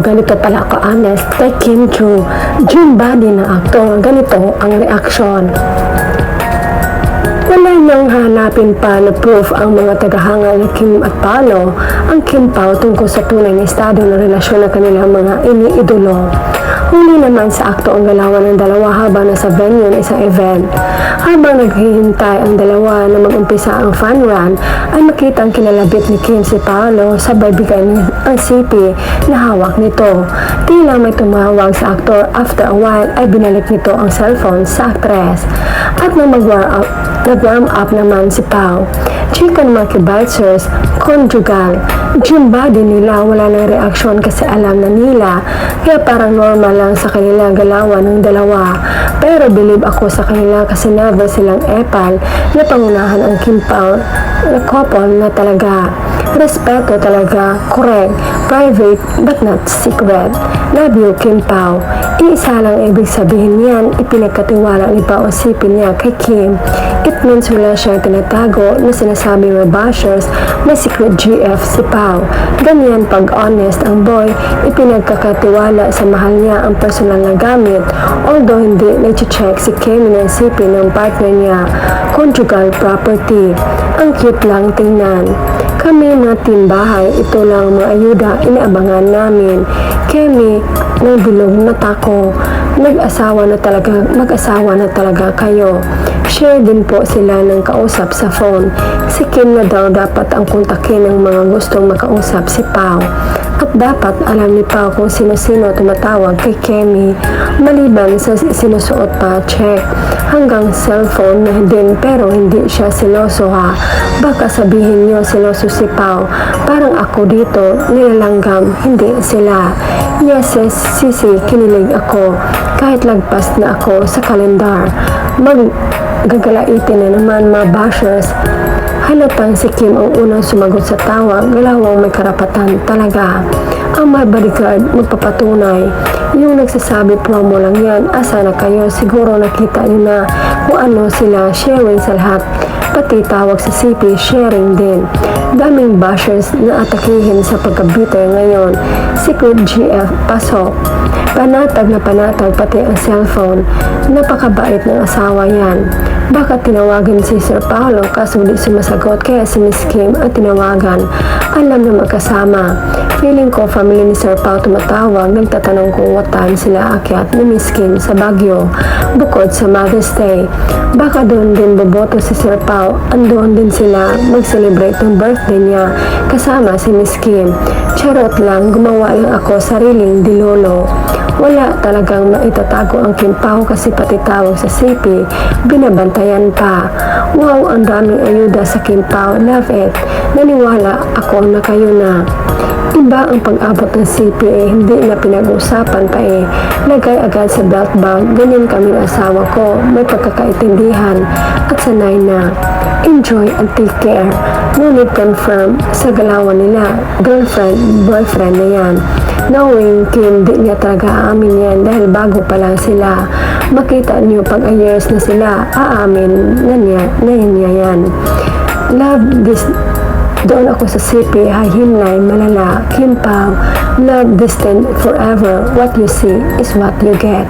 ganito pala ka-honest kay Kim Chu, June body na aktor, ganito ang reaksyon. Wala nang hanapin pa na proof ang mga tagahanga ni Kim at Paolo ang Kim Pao tungkol sa tunay na estado ng relasyon ng kanilang mga iniidolo. Huli naman sa akto ang galawan ng dalawa habang nasa venue ng isang event. Habang naghihintay ang dalawa na mag-umpisa ang fun run, ay makitang kinalabit ni Kim si Paolo sabay bigay ang sipi na hawak nito. Tila may tumawag sa aktor, after a while ay binalik nito ang cellphone sa aktres. At nang nag-warm up naman si Pao, chicken monkey biters, conjugal. Yung body nila wala ng reaksyon kasi alam na nila, kaya parang normal lang sa kanila galawan ng dalawa. Pero believe ako sa kanila kasi never silang epal na pangunahan ang Kim Pao na couple na talaga. Respeto talaga, correct, private but not secret. Love you, Kim Pao. Iisa lang ibig sabihin niyan, ipinagkatiwala ni Pao sipin niya kay Kim. It means wala siyang tinatago na sinasabi mga bashers may secret GF si Pao. Ganyan pag honest ang boy, ipinagkakatiwala sa mahal niya ang personal na gamit, although hindi nag-check si Kim ng sipin ng partner niya, conjugal property. Ang cute lang tingnan. Kami mga timbahay, ito lang mga ayuda inaabangan namin. Kemi, ng bilog na tako, mag-asawa na talaga kayo. Share din po sila ng kausap sa phone. Si Kim na daw dapat ang kontakin ng mga gustong makausap si Pao. At dapat alam ni Pao kung sino-sino tumatawag kay Kemi. Maliban sa sinusuot pa check. Hanggang cellphone na din pero hindi siya siloso ha. Baka sabihin niyo siloso si Pao. Parang ako dito, nilalanggam, hindi sila. Yes, sisi, kinilig ako. Kahit lagpas na ako sa kalendar. Gagalaitin na naman mga bashers. Halatang si Kim ang unang sumagot sa tawag, galawang may karapatan talaga. Ang mga bodyguard magpapatunay. Yung nagsasabi promo lang yan, asa na kayo, siguro nakita niyo na kung ano sila, sharing sa lahat. Pati tawag sa CP, sharing din. Daming bashers na atakihin sa pagkabiter ngayon. Secret GF, pasok. Panatag na panatag pati ang cellphone. Napakabait ng asawa yan. Baka tinawagan si Sir Paolo kaso di sumasagot kaya si Miss Kim at tinawagan. Alam na magkasama. Feeling ko family ni Sir Pao tumatawag, nagtatanong kung what time sila akyat ni Miss Kim sa Baguio bukod sa Mother's Day. Baka doon din boboto si Sir Pao, andoon din sila mag-celebrate ng birthday niya kasama si Miss Kim. Charot lang, gumawa lang ako sariling dilolo. Wala talagang maitatago ang Kim Pao kasi pati tawag sa CP, binabantayan pa. Wow, ang daming ayuda sa Kim Pao, love it. Naniwala ako na kayo na. Iba ang pag-abot ng CPA, hindi na pinag-usapan pa eh. Lagay agad sa belt bag, ganyan kami ng asawa ko, may pagkakaintindihan at sanay na. Enjoy and take care. No need confirm sa galawan nila, girlfriend, boyfriend na yan. Knowing Kim, di niya talaga aamin yan dahil bago pa lang sila. Makita niyo pag a years na sila, aamin na niya yan. Love this. Doon ako sa CP, hahimlay, malala, Kim Pao, love distant forever. What you see is what you get.